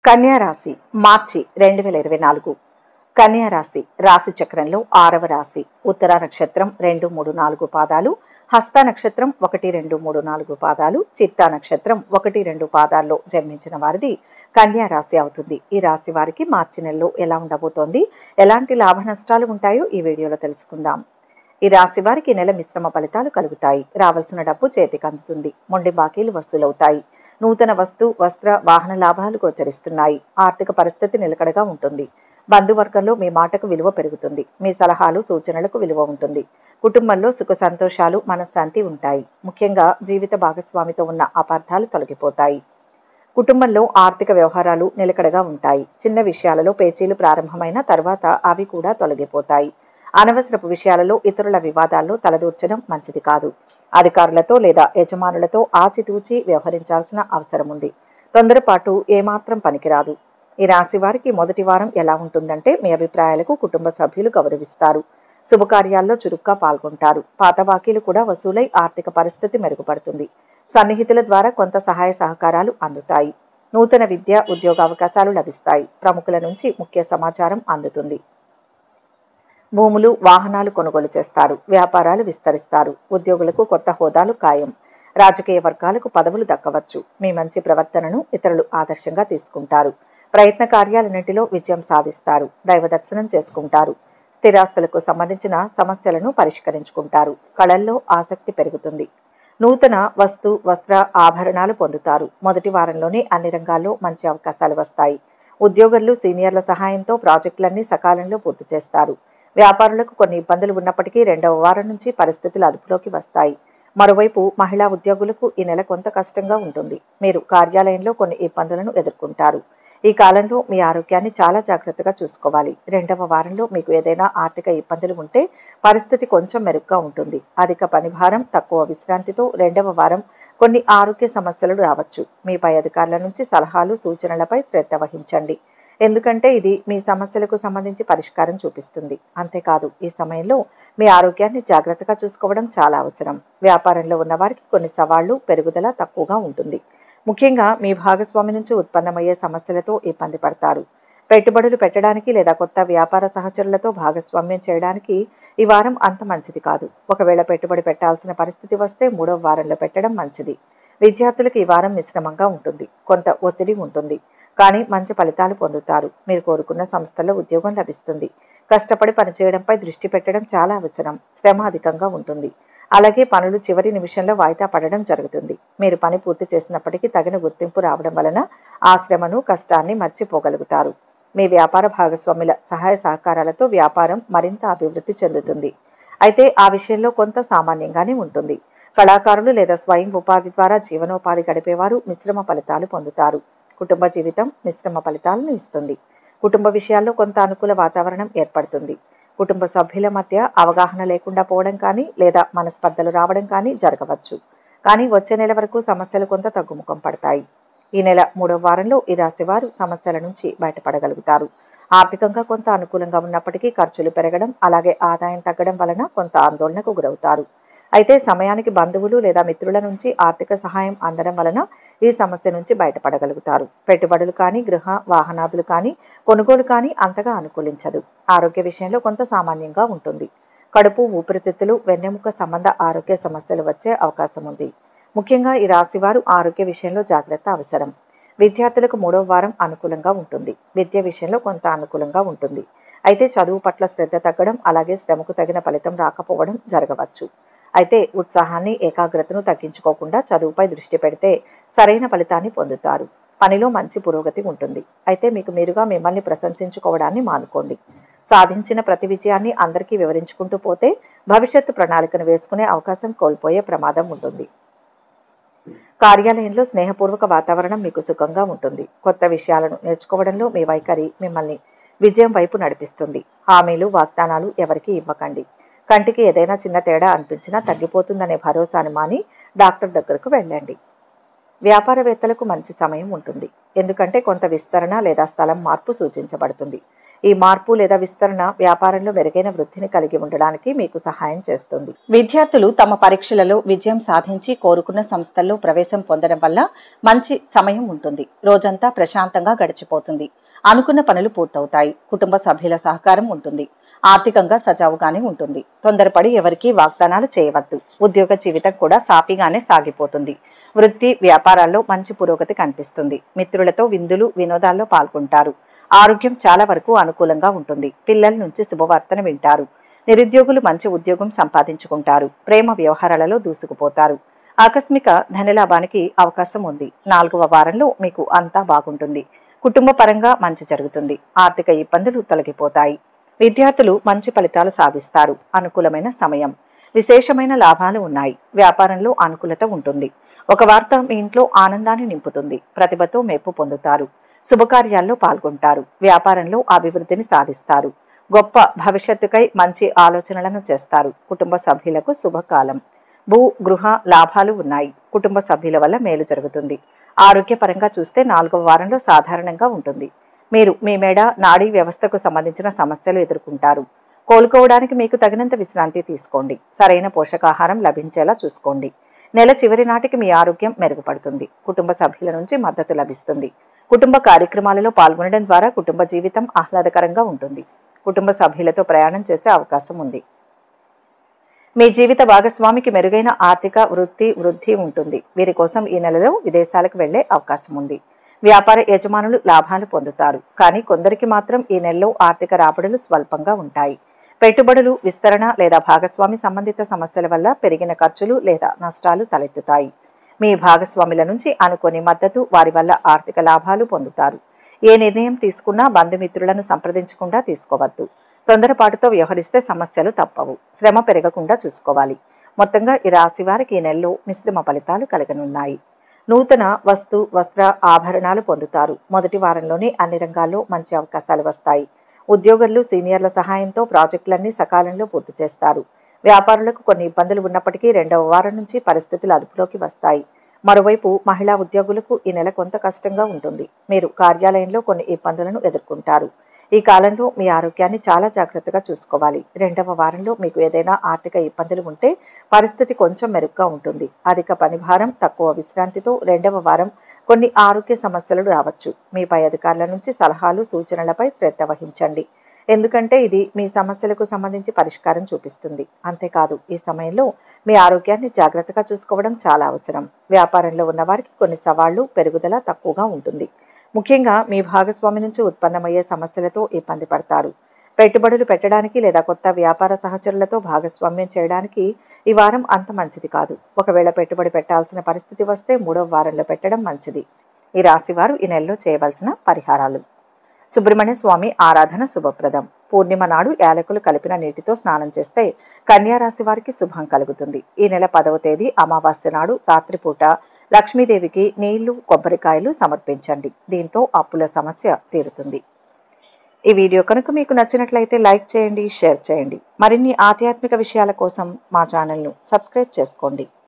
కన్యా రాశి మార్చి 2024. కన్యా రాశి రాశి చక్రంలో 6వ రాశి. ఉత్తర నక్షత్రం 2, 3, 4 పాదాలు, హస్త నక్షత్రం 1, 2, 3, 4 పాదాలు, చిత్తా నక్షత్రం 1, 2 పాదాల్లో జన్మించిన వారిది కన్యా రాశి అవుతుంది. ఈ రాశి వారికి మార్చి నెలలో ఎలా ఉండబోతోంది, ఎలాంటి లాభ నష్టాలు ఉంటాయో ఈ వీడియోలో తెలుసుకుందాం. ఈ రాశి వారికి నెల మిశ్రమ ఫలితాలు కలుగుతాయి. రావాల్సిన డబ్బు చేతికి అందుతుంది. మొండి బాకీలు వసూలవుతాయి. నూతన వస్తు, వస్త్ర, వాహన లాభాలు గోచరిస్తున్నాయి. ఆర్థిక పరిస్థితి నిలకడగా ఉంటుంది. బంధువర్గంలో మీ మాటకు విలువ పెరుగుతుంది. మీ సలహాలు, సూచనలకు విలువ ఉంటుంది. కుటుంబంలో సుఖ సంతోషాలు, మనశ్శాంతి ఉంటాయి. ముఖ్యంగా జీవిత భాగస్వామితో ఉన్న అపార్థాలు తొలగిపోతాయి. కుటుంబంలో ఆర్థిక వ్యవహారాలు నిలకడగా ఉంటాయి. చిన్న విషయాలలో పేచీలు ప్రారంభమైన తర్వాత అవి కూడా తొలగిపోతాయి. అనవసరపు విషయాలలో ఇతరుల వివాదాల్లో తలదూర్చడం మంచిది కాదు. అధికారులతో లేదా యజమానులతో ఆచితూచి వ్యవహరించాల్సిన అవసరం ఉంది. తొందరపాటు ఏమాత్రం పనికిరాదు. ఈ రాశి వారికి మొదటి వారం ఎలా ఉంటుందంటే, మీ అభిప్రాయాలకు కుటుంబ సభ్యులు గౌరవిస్తారు. శుభకార్యాల్లో చురుగ్గా పాల్గొంటారు. పాత బాకీలు కూడా వసూలై ఆర్థిక పరిస్థితి మెరుగుపడుతుంది. సన్నిహితుల ద్వారా కొంత సహాయ సహకారాలు అందుతాయి. నూతన విద్య, ఉద్యోగ అవకాశాలు లభిస్తాయి. ప్రముఖుల నుంచి ముఖ్య సమాచారం అందుతుంది. భూములు, వాహనాలు కొనుగోలు చేస్తారు. వ్యాపారాలు విస్తరిస్తారు. ఉద్యోగులకు కొత్త హోదాలు ఖాయం. రాజకీయ వర్గాలకు పదవులు దక్కవచ్చు. మీ మంచి ప్రవర్తనను ఇతరులు ఆదర్శంగా తీసుకుంటారు. ప్రయత్న కార్యాలన్నింటిలో విజయం సాధిస్తారు. దైవ దర్శనం చేసుకుంటారు. స్థిరాస్తులకు సంబంధించిన సమస్యలను పరిష్కరించుకుంటారు. కళల్లో ఆసక్తి పెరుగుతుంది. నూతన వస్తు, వస్త్ర, ఆభరణాలు పొందుతారు. మొదటి వారంలోనే అన్ని రంగాల్లో మంచి అవకాశాలు వస్తాయి. ఉద్యోగులు సీనియర్ల సహాయంతో ప్రాజెక్టులన్నీ సకాలంలో పూర్తి చేస్తారు. వ్యాపారులకు కొన్ని ఇబ్బందులు ఉన్నప్పటికీ రెండవ వారం నుంచి పరిస్థితులు అదుపులోకి వస్తాయి. మరోవైపు మహిళా ఉద్యోగులకు ఈ నెల కొంత కష్టంగా ఉంటుంది. మీరు కార్యాలయంలో కొన్ని ఇబ్బందులను ఎదుర్కొంటారు. ఈ కాలంలో మీ ఆరోగ్యాన్ని చాలా జాగ్రత్తగా చూసుకోవాలి. రెండవ వారంలో మీకు ఏదైనా ఆర్థిక ఇబ్బందులు ఉంటే పరిస్థితి కొంచెం మెరుగ్గా ఉంటుంది. అధిక పనిభారం, తక్కువ విశ్రాంతితో రెండవ వారం కొన్ని ఆరోగ్య సమస్యలు రావచ్చు. మీ పై అధికారుల నుంచి సలహాలు, సూచనలపై శ్రద్ధ వహించండి. ఎందుకంటే ఇది మీ సమస్యలకు సంబంధించి పరిష్కారం చూపిస్తుంది. అంతేకాదు, ఈ సమయంలో మీ ఆరోగ్యాన్ని జాగ్రత్తగా చూసుకోవడం చాలా అవసరం. వ్యాపారంలో ఉన్నవారికి కొన్ని సవాళ్లు, పెరుగుదల తక్కువగా ఉంటుంది. ముఖ్యంగా మీ భాగస్వామి నుంచి ఉత్పన్నమయ్యే సమస్యలతో ఇబ్బంది పడతారు. పెట్టుబడులు పెట్టడానికి లేదా కొత్త వ్యాపార సహచరులతో భాగస్వామ్యం చేయడానికి ఈ వారం అంత మంచిది కాదు. ఒకవేళ పెట్టుబడి పెట్టాల్సిన పరిస్థితి వస్తే 3వ వారంలో పెట్టడం మంచిది. విద్యార్థులకు ఈ వారం మిశ్రమంగా ఉంటుంది. కొంత ఒత్తిడి ఉంటుంది. కానీ మంచి ఫలితాలు పొందుతారు. మీరు కోరుకున్న సంస్థలో ఉద్యోగం లభిస్తుంది. కష్టపడి పనిచేయడంపై దృష్టి పెట్టడం చాలా అవసరం. శ్రమ అధికంగా ఉంటుంది. అలాగే పనులు చివరి నిమిషంలో వాయిదా పడడం జరుగుతుంది. మీరు పని పూర్తి చేసినప్పటికీ తగిన గుర్తింపు రావడం వలన ఆ శ్రమను, కష్టాన్ని మర్చిపోగలుగుతారు. మీ వ్యాపార భాగస్వాముల సహాయ సహకారాలతో వ్యాపారం మరింత అభివృద్ధి చెందుతుంది. అయితే ఆ విషయంలో కొంత సామాన్యంగానే ఉంటుంది. కళాకారులు లేదా స్వయం ఉపాధి ద్వారా జీవనోపాధి గడిపేవారు మిశ్రమ ఫలితాలు పొందుతారు. కుటుంబ జీవితం మిశ్రమ ఫలితాలను ఇస్తుంది. కుటుంబ విషయాల్లో కొంత అనుకూల వాతావరణం ఏర్పడుతుంది. కుటుంబ సభ్యుల మధ్య అవగాహన లేకుండా పోవడం కానీ లేదా మనస్పర్ధలు రావడం కానీ జరగవచ్చు. కానీ వచ్చే నెల వరకు సమస్యలు కొంత తగ్గుముఖం పడతాయి. ఈ నెల 3వ వారంలో ఈ రాశి వారు సమస్యల నుంచి బయటపడగలుగుతారు. ఆర్థికంగా కొంత అనుకూలంగా ఉన్నప్పటికీ ఖర్చులు పెరగడం, అలాగే ఆదాయం తగ్గడం వలన కొంత ఆందోళనకు గురవుతారు. అయితే సమయానికి బంధువులు లేదా మిత్రుల నుంచి ఆర్థిక సహాయం అందడం వలన ఈ సమస్య నుంచి బయటపడగలుగుతారు. పెట్టుబడులు కానీ, గృహ వాహనాదులు కానీ, కొనుగోలు కానీ అంతగా అనుకూలించదు. ఆరోగ్య విషయంలో కొంత సామాన్యంగా ఉంటుంది. కడుపు, ఊపిరితిత్తులు, వెన్నెముక సంబంధ ఆరోగ్య సమస్యలు వచ్చే అవకాశం ఉంది. ముఖ్యంగా ఈ రాశి వారు ఆరోగ్య విషయంలో జాగ్రత్త అవసరం. విద్యార్థులకు 3వ వారం అనుకూలంగా ఉంటుంది. విద్య విషయంలో కొంత అనుకూలంగా ఉంటుంది. అయితే చదువు పట్ల శ్రద్ధ తగ్గడం, అలాగే శ్రమకు తగిన ఫలితం రాకపోవడం జరగవచ్చు. అయితే ఉత్సాహాన్ని, ఏకాగ్రతను తగ్గించుకోకుండా చదువుపై దృష్టి పెడితే సరైన ఫలితాన్ని పొందుతారు. పనిలో మంచి పురోగతి ఉంటుంది. అయితే మీకు మీరుగా మిమ్మల్ని ప్రశంసించుకోవడాన్ని మానుకోండి. సాధించిన ప్రతి విజయాన్ని అందరికీ వివరించుకుంటూ పోతే భవిష్యత్తు ప్రణాళికను వేసుకునే అవకాశం కోల్పోయే ప్రమాదం ఉంటుంది. కార్యాలయంలో స్నేహపూర్వక వాతావరణం మీకు సుఖంగా ఉంటుంది. కొత్త విషయాలను నేర్చుకోవడంలో మీ వైఖరి మిమ్మల్ని విజయం వైపు నడిపిస్తుంది. హామీలు, వాగ్దానాలు ఎవరికీ ఇవ్వకండి. కంటికి ఏదైనా చిన్న తేడా అనిపించినా తగ్గిపోతుందనే భరోసాను మాని డాక్టర్ దగ్గరకు వెళ్ళండి. వ్యాపారవేత్తలకు మంచి సమయం ఉంటుంది. ఎందుకంటే కొంత విస్తరణ లేదా స్థలం మార్పు సూచించబడుతుంది. ఈ మార్పు లేదా విస్తరణ వ్యాపారంలో మెరుగైన వృద్ధిని కలిగి ఉండడానికి మీకు సహాయం చేస్తుంది. విద్యార్థులు తమ పరీక్షలలో విజయం సాధించి కోరుకున్న సంస్థల్లో ప్రవేశం పొందడం వల్ల మంచి సమయం ఉంటుంది. రోజంతా ప్రశాంతంగా గడిచిపోతుంది. అనుకున్న పనులు పూర్తవుతాయి. కుటుంబ సభ్యుల సహకారం ఉంటుంది. ఆర్థికంగా సజావుగానే ఉంటుంది. తొందరపడి ఎవరికీ వాగ్దానాలు చేయవద్దు. ఉద్యోగ జీవితం కూడా సాఫీగానే సాగిపోతుంది. వృత్తి వ్యాపారాల్లో మంచి పురోగతి కనిపిస్తుంది. మిత్రులతో విందులు వినోదాల్లో పాల్గొంటారు. ఆరోగ్యం చాలా వరకు అనుకూలంగా ఉంటుంది. పిల్లల నుంచి శుభవార్తను వింటారు. నిరుద్యోగులు మంచి ఉద్యోగం సంపాదించుకుంటారు. ప్రేమ వ్యవహారాలలో దూసుకుపోతారు. ఆకస్మిక ధనలాభానికి అవకాశం ఉంది. 4వ వారంలో మీకు అంతా బాగుంటుంది. కుటుంబ పరంగా మంచి జరుగుతుంది. ఆర్థిక ఇబ్బందులు తొలగిపోతాయి. విద్యార్థులు మంచి ఫలితాలు సాధిస్తారు. అనుకూలమైన సమయం. విశేషమైన లాభాలు ఉన్నాయి. వ్యాపారంలో అనుకూలత ఉంటుంది. ఒక వార్త మీ ఇంట్లో ఆనందాన్ని నింపుతుంది. ప్రతిభతో మెప్పు పొందుతారు. శుభకార్యాల్లో పాల్గొంటారు. వ్యాపారంలో అభివృద్ధిని సాధిస్తారు. గొప్ప భవిష్యత్తుకై మంచి ఆలోచనలను చేస్తారు. కుటుంబ సభ్యులకు శుభకాలం. భూ గృహ లాభాలు ఉన్నాయి. కుటుంబ సభ్యుల వల్ల మేలు జరుగుతుంది. ఆరోగ్యపరంగా చూస్తే 4వ వారంలో సాధారణంగా ఉంటుంది. మీరు మీ మెడ నాడీ వ్యవస్థకు సంబంధించిన సమస్యలు ఎదుర్కొంటారు. కోలుకోవడానికి మీకు తగినంత విశ్రాంతి తీసుకోండి. సరైన పోషకాహారం లభించేలా చూసుకోండి. నెల చివరి నాటికి మీ ఆరోగ్యం మెరుగుపడుతుంది. కుటుంబ సభ్యుల నుంచి మద్దతు లభిస్తుంది. కుటుంబ కార్యక్రమాలలో పాల్గొనడం ద్వారా కుటుంబ జీవితం ఆహ్లాదకరంగా ఉంటుంది. కుటుంబ సభ్యులతో ప్రయాణం చేసే అవకాశం ఉంది. మీ జీవిత భాగస్వామికి మెరుగైన ఆర్థిక వృద్ధి ఉంటుంది. వీరి కోసం ఈ నెలలో విదేశాలకు వెళ్లే అవకాశం ఉంది. వ్యాపార యజమానులు లాభాలు పొందుతారు. కానీ కొందరికి మాత్రం ఈ నెలలో ఆర్థిక రాబడులు స్వల్పంగా ఉంటాయి. పెట్టుబడులు విస్తరణ లేదా భాగస్వామి సంబంధిత సమస్యల వల్ల పెరిగిన ఖర్చులు లేదా నష్టాలు తలెత్తుతాయి. మీ భాగస్వాముల నుంచి అనుకోని మద్దతు, వారి వల్ల ఆర్థిక లాభాలు పొందుతారు. ఏ నిర్ణయం తీసుకున్నా బంధుమిత్రులను సంప్రదించకుండా తీసుకోవద్దు. తొందరపాటుతో వ్యవహరిస్తే సమస్యలు తప్పవు. శ్రమ పెరగకుండా చూసుకోవాలి. మొత్తంగా ఈ రాశి వారికి ఈ నెలలో మిశ్రమ ఫలితాలు కలగనున్నాయి. నూతన వస్త్ర ఆభరణాలు పొందుతారు. మొదటి వారంలోనే అన్ని రంగాల్లో మంచి అవకాశాలు వస్తాయి. ఉద్యోగులు సీనియర్ల సహాయంతో ప్రాజెక్టులన్నీ సకాలంలో పూర్తి చేస్తారు. వ్యాపారులకు కొన్ని ఇబ్బందులు ఉన్నప్పటికీ 2వ వారం నుంచి పరిస్థితులు అదుపులోకి వస్తాయి. మరోవైపు మహిళా ఉద్యోగులకు ఈ నెల కొంత కష్టంగా ఉంటుంది. మీరు కార్యాలయంలో కొన్ని ఇబ్బందులను ఎదుర్కొంటారు. ఈ కాలంలో మీ ఆరోగ్యాన్ని చాలా జాగ్రత్తగా చూసుకోవాలి. 2వ వారంలో మీకు ఏదైనా ఆర్థిక ఇబ్బందులు ఉంటే పరిస్థితి కొంచెం మెరుగ్గా ఉంటుంది. అధిక పనిభారం, తక్కువ విశ్రాంతితో 2వ వారం కొన్ని ఆరోగ్య సమస్యలు రావచ్చు. మీ పై అధికారుల నుంచి సలహాలు, సూచనలపై శ్రద్ధ వహించండి. ఎందుకంటే ఇది మీ సమస్యలకు సంబంధించి పరిష్కారం చూపిస్తుంది. అంతేకాదు ఈ సమయంలో మీ ఆరోగ్యాన్ని జాగ్రత్తగా చూసుకోవడం చాలా అవసరం. వ్యాపారంలో ఉన్నవారికి కొన్ని సవాళ్లు, పెరుగుదల తక్కువగా ఉంటుంది. ముఖ్యంగా మీ భాగస్వామి నుంచి ఉత్పన్నమయ్యే సమస్యలతో ఇబ్బంది పడతారు. పెట్టుబడులు పెట్టడానికి లేదా కొత్త వ్యాపార సహచరులతో భాగస్వామ్యం చేయడానికి ఈ వారం అంత మంచిది కాదు. ఒకవేళ పెట్టుబడి పెట్టాల్సిన పరిస్థితి వస్తే 3వ వారంలో పెట్టడం మంచిది. ఈ రాశి వారు ఈ నెలలో చేయవలసిన పరిహారాలు: సుబ్రహ్మణ్య స్వామి ఆరాధన శుభప్రదం. పూర్ణిమ నాడు యాలకులు కలిపిన నీటితో స్నానం చేస్తే కన్యా రాశి వారికి శుభం కలుగుతుంది. ఈ నెల 10వ తేదీ అమావాస్య నాడు రాత్రిపూట లక్ష్మీదేవికి నీళ్లు, కొబ్బరికాయలు సమర్పించండి. దీంతో అప్పుల సమస్య తీరుతుంది. ఈ వీడియో కనుక మీకు నచ్చినట్లయితే లైక్ చేయండి, షేర్ చేయండి. మరిన్ని ఆధ్యాత్మిక విషయాల కోసం మా ఛానల్ను సబ్స్క్రైబ్ చేసుకోండి.